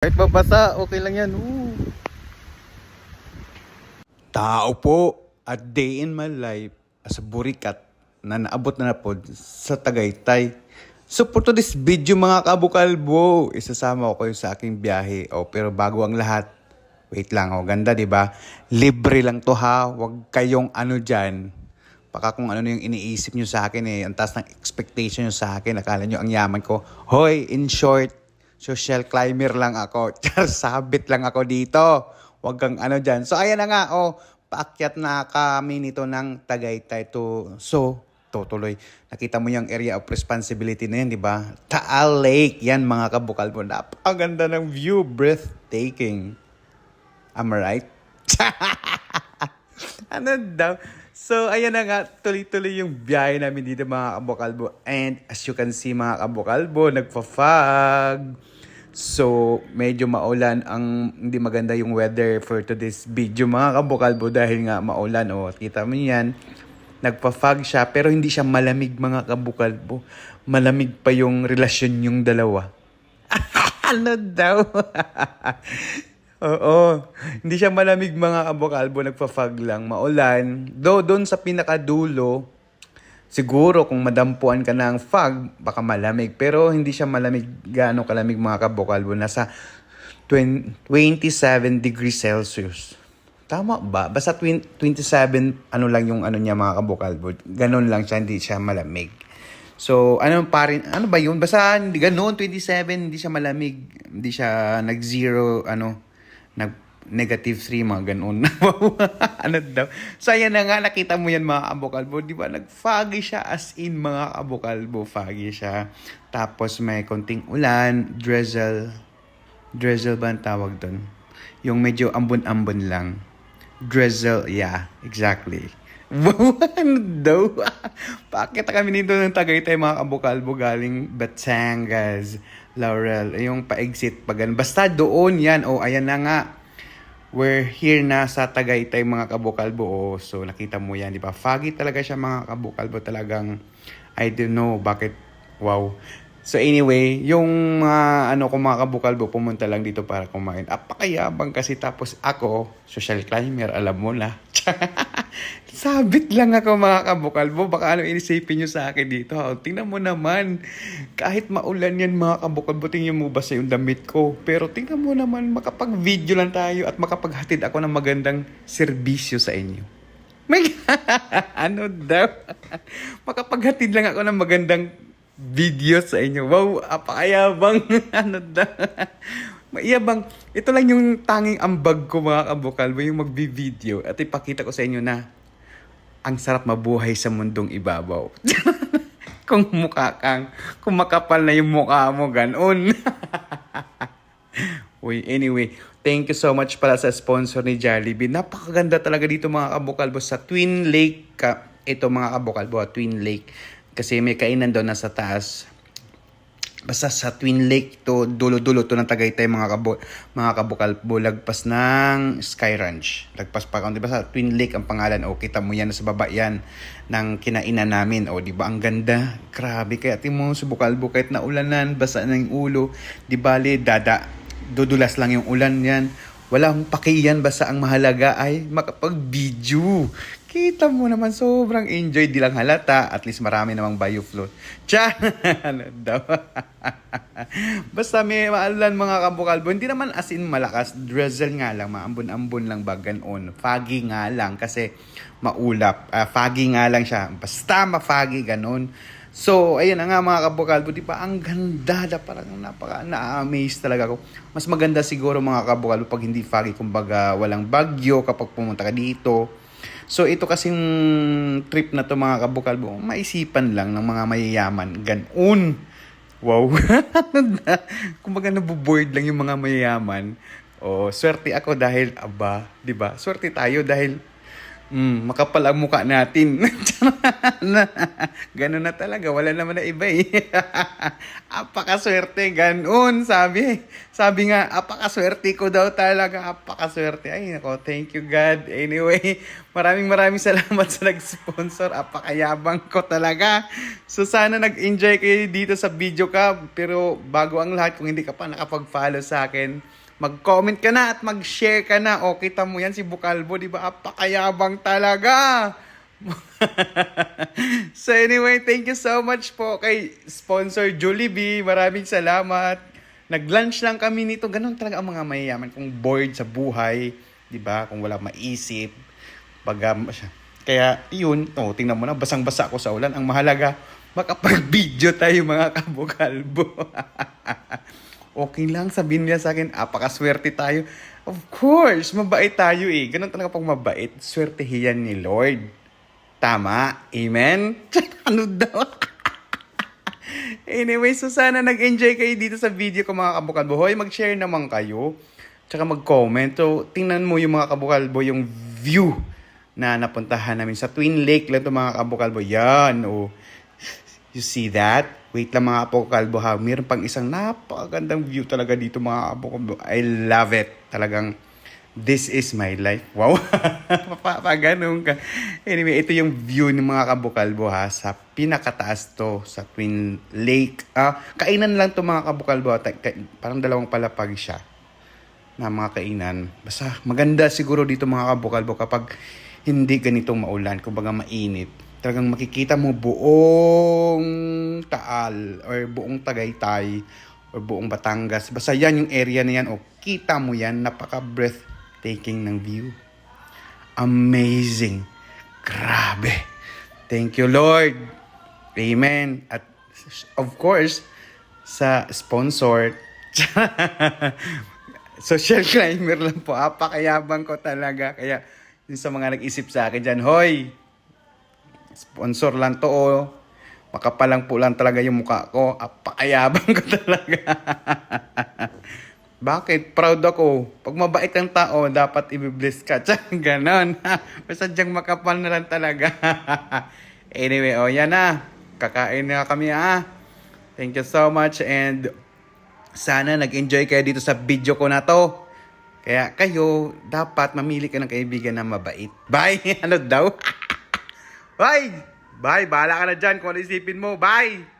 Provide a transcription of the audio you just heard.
Kahit mabasa, okay lang yan. Tao po at day in my life as a burikat na naabot na po sa Tagaytay. So for today's video mga kabukalbo, isasama ko kayo sa aking biyahe. Pero bago ang lahat, wait lang, ganda 'di ba? Libre lang to ha, wag kayong ano diyan. Baka kung ano na yung iniisip nyo sa akin ang taas ng expectation nyo sa akin, akala nyo ang yaman ko. Hoy, in short, social climber lang ako. Sabit lang ako dito. Wag kang ano dyan. So, ayan na nga, paakyat na kami nito ng Tagaytay to. So, tutuloy. Nakita mo yung area of responsibility na yan, di ba? Taal Lake. Yan, mga kabukal mo. Napakaganda ng view. Breathtaking. Am I right? Ano daw? So, ayan na nga, tuloy-tuloy yung biyahe namin dito mga kabukalbo. And as you can see mga kabukalbo, nagpa-fog. So, medyo maulan ang hindi maganda yung weather for today's video mga kabukalbo dahil nga maulan. Kita mo yan, nagpa-fog siya pero hindi siya malamig mga kabukalbo. Malamig pa yung relasyon yung dalawa. Ano daw? Oo. Hindi siya malamig mga kabukalbo, nagpa-fog lang, maulan. Doon sa pinakadulo, siguro kung madampuan ka ng fog, baka malamig. Pero hindi siya malamig, gaano kalamig mga kabukalbo. Nasa 27 degrees Celsius. Tama ba? Basta 27, ano lang yung ano niya mga kabukalbo. Ganon lang siya, hindi siya malamig. So, ano ba yun? Basta hindi ganoon, 27, hindi siya malamig. Hindi siya nag-zero, nag-3, mga ganun. Ano daw? So, ayan na nga, nakita mo yan mga kabukalbo. Di ba? Nag-foggy siya as in mga kabukalbo. Foggy siya. Tapos may konting ulan, drizzle. Drizzle ba ang tawag doon? Yung medyo ambon-ambon lang. Drizzle, yeah, exactly. Ano daw? Pakita kami dito ng Tagaytay mga kabukalbo galing Batangas, Laurel. Yung pa-exit pa ganun. Basta doon yan. Ayan na nga. We're here na sa Tagaytay mga kabukalbo. So nakita mo yan, di ba? Foggy talaga siya mga kabukalbo. Talagang, I don't know bakit. Wow. So anyway, yung mga kabukalbo, pumunta lang dito para kumain. Apakayabang kasi tapos ako, social climber, alam mo na. Sabit lang ako mga kabukalbo. Baka ano inisipin nyo sa akin dito. Tingnan mo naman. Kahit maulan yan mga kabukalbo, tingnan mo ba sa yung damit ko. Pero tingnan mo naman, makapag-video lang tayo at makapaghatid ako ng magandang serbisyo sa inyo. Ano daw? Makapaghatid lang ako ng magandang video sa inyo. Wow, apakayabang. Ano daw? Maiyabang. Ito lang yung tanging ambag ko mga kabukalbo, yung magbi-video at ipakita ko sa inyo na ang sarap mabuhay sa mundong ibabaw. Kung makapal na yung mukha mo, ganon. Uy, anyway, thank you so much pala sa sponsor ni Jollibee. Napakaganda talaga dito mga kabukalbo sa Twin Lake. Ito mga kabukalbo, Twin Lake. Kasi may kainan doon nasa taas. Basta sa Twin Lake to, dulo-dulo to ng Tagaytay mga kabukalbo, lagpas ng Sky Ranch. Lagpas pa kung di ba sa Twin Lake ang pangalan. Kita mo yan sa baba yan ng kinainan namin. Di ba ang ganda? Grabe, kaya mo sa bukalbo kahit na ulanan, basa na yung ulo. Di bale, dudulas lang yung ulan yan. Walang pakiyan, basta ang mahalaga ay makapag-video. Kita mo naman, sobrang enjoy. Di lang halata, at least marami namang biofloat. Ano daw? Basta may maalan mga kabukalbo. Hindi naman as in malakas. Drizzle nga lang, maambon-ambon lang ba, ganon. Foggy nga lang kasi maulap. Foggy nga lang siya. Basta ma-foggy, ganon. So, ayan na nga mga kabukalbo, di ba? Ang ganda, parang na-amaze talaga ako. Mas maganda siguro mga kabukalbo pag hindi foggy, kumbaga walang bagyo kapag pumunta ka dito. So, ito kasing trip na to mga kabukalbo, maisipan lang ng mga mayayaman. Ganon. Wow. Kumbaga nabuboard lang yung mga mayayaman. Swerte ako dahil, di ba? Swerte tayo dahil Makapal ang mukha natin. Ganun na talaga. Wala naman na iba eh. Apakaswerte. Ganun, sabi. Sabi nga, apakaswerte ko daw talaga. Apakaswerte. Ay, nako, thank you God. Anyway, maraming salamat sa nag-sponsor. Apakayabang ko talaga. So, sana nag-enjoy kayo dito sa video ka. Pero bago ang lahat, kung hindi ka pa nakapag-follow sa akin, mag-comment ka na at mag-share ka na. O, kita mo yan si Bukalbo, di ba? Apakayabang talaga. So anyway, thank you so much po kay sponsor Jollibee. Maraming salamat. Nag-lunch lang kami nito. Ganun talaga ang mga mayayaman. Kung bored sa buhay, di ba? Kung wala maisip. Kaya yun, tingnan mo na, basang-basa ako sa ulan. Ang mahalaga, makapag-video tayo mga kabukalbo. Okay lang, sabihin nila sa akin, apakaswerte tayo. Of course, mabait tayo eh. Ganun talaga pag mabait, swertehiyan ni Lord. Tama? Amen? Ano daw? Anyway, so sana nag-enjoy kayo dito sa video ko mga kabukalbo. Hoy, mag-share naman kayo. Tsaka mag-comment. So, tingnan mo yung mga kabukalbo, yung view na napuntahan namin sa Twin Lake lang ito mga kabukalbo. Yan, oh. You see that? Wait lang mga kabukalbo ha. Meron pang isang napakagandang view talaga dito mga kabukalbo. I love it. Talagang, this is my life. Wow. Ganun ka. Anyway, ito yung view ng mga kabukalbo ha. Sa pinakataas to, sa Twin Lake. Kainan lang to mga kabukalbo. Parang dalawang palapag siya na mga kainan. Basta maganda siguro dito mga kabukalbo kapag hindi ganitong maulan. Kumbaga mainit. Talagang makikita mo buong Taal or buong Tagaytay or buong Batangas. Basta yan yung area na yan. O kita mo yan. Napaka-breathtaking ng view. Amazing. Grabe. Thank you, Lord. Amen. At of course, sa sponsor, social climber lang po. Apakayabang ko talaga. Kaya yung sa mga nag-isip sa akin dyan, hoy, sponsor lang to oh. Makapalang po lang talaga yung mukha ko. Apakayabang ko talaga. Bakit? Proud ako. Pag mabait ang tao, dapat i-bless ka. Ganon. Basta dyang makapal na lang talaga. Anyway, yan na. Kakain na kami Thank you so much and sana nag-enjoy kayo dito sa video ko na to. Kaya kayo, dapat mamili ka ng kaibigan na mabait. Bye! Ano daw? Bye! Bye! Bahala ka na dyan kung ano isipin mo. Bye!